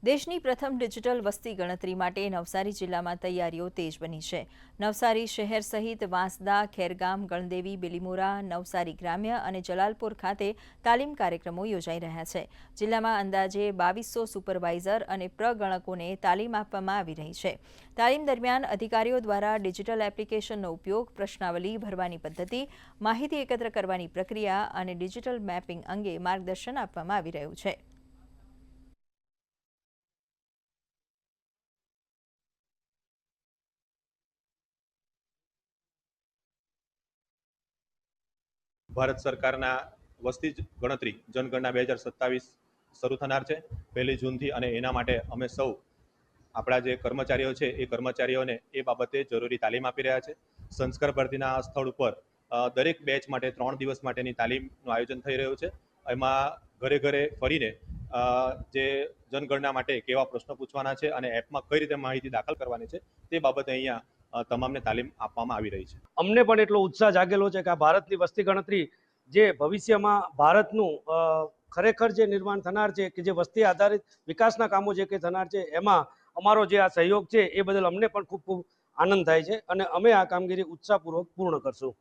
દેશની પ્રથમ ડિજિટલ વસ્તી ગણતરી માટે નવસારી જિલ્લામાં તૈયારીઓ તેજ બની છે। નવસારી શહેર સહિત વાંસદા, ખેરગામ, ગણદેવી, બિલીમોરા, નવસારી ગ્રામ્ય અને જલાલપુર ખાતે તાલીમ કાર્યક્રમો યોજાઈ રહ્યા છે। જિલ્લામાં અંદાજે 2200 સુપરવાઇઝર અને પ્રગણકોને તાલીમ આપવામાં આવી રહી છે। તાલીમ દરમિયાન અધિકારીઓ દ્વારા ડિજિટલ એપ્લિકેશનનો ઉપયોગ, પ્રશ્નાવલી ભરવાની પદ્ધતિ, માહિતી એકત્ર કરવાની પ્રક્રિયા અને ડિજિટલ મેપિંગ અંગે માર્ગદર્શન આપવામાં આવી રહ્યું છે। ભારત સરકારના વસ્તી ગણતરી જનગણના 2027 શરૂ થનાર છે 1 જૂનથી, અને એના માટે અમે સૌ આપણા જે કર્મચારીઓ છે એ કર્મચારીઓને એ બાબતે જરૂરી તાલીમ આપી રહ્યા છે। સંસ્કાર ભરતીના સ્થળ ઉપર દરેક બેચ માટે 3 દિવસ માટેની તાલીમનું આયોજન થઈ રહ્યું છે। એમાં ઘરે ઘરે ફરીને જે જનગણના માટે કેવા પ્રશ્નો પૂછવાના છે અને એપમાં કઈ રીતે માહિતી દાખલ કરવાની છે તે બાબતે અહીંયા તમામને તાલીમ આપવામાં આવી રહી છે। અમને પણ એટલો ઉત્સાહ જાગેલો છે કે આ ભારતની વસ્તી ગણતરી જે ભવિષ્યમાં ભારતનું ખરેખર જે નિર્માણ થનાર છે, કે જે વસ્તી આધારિત વિકાસના કામો જે કંઈ થનાર છે, એમાં અમારો જે આ સહયોગ છે એ બદલ અમને પણ ખૂબ ખૂબ આનંદ થાય છે અને અમે આ કામગીરી ઉત્સાહપૂર્વક પૂર્ણ કરશું।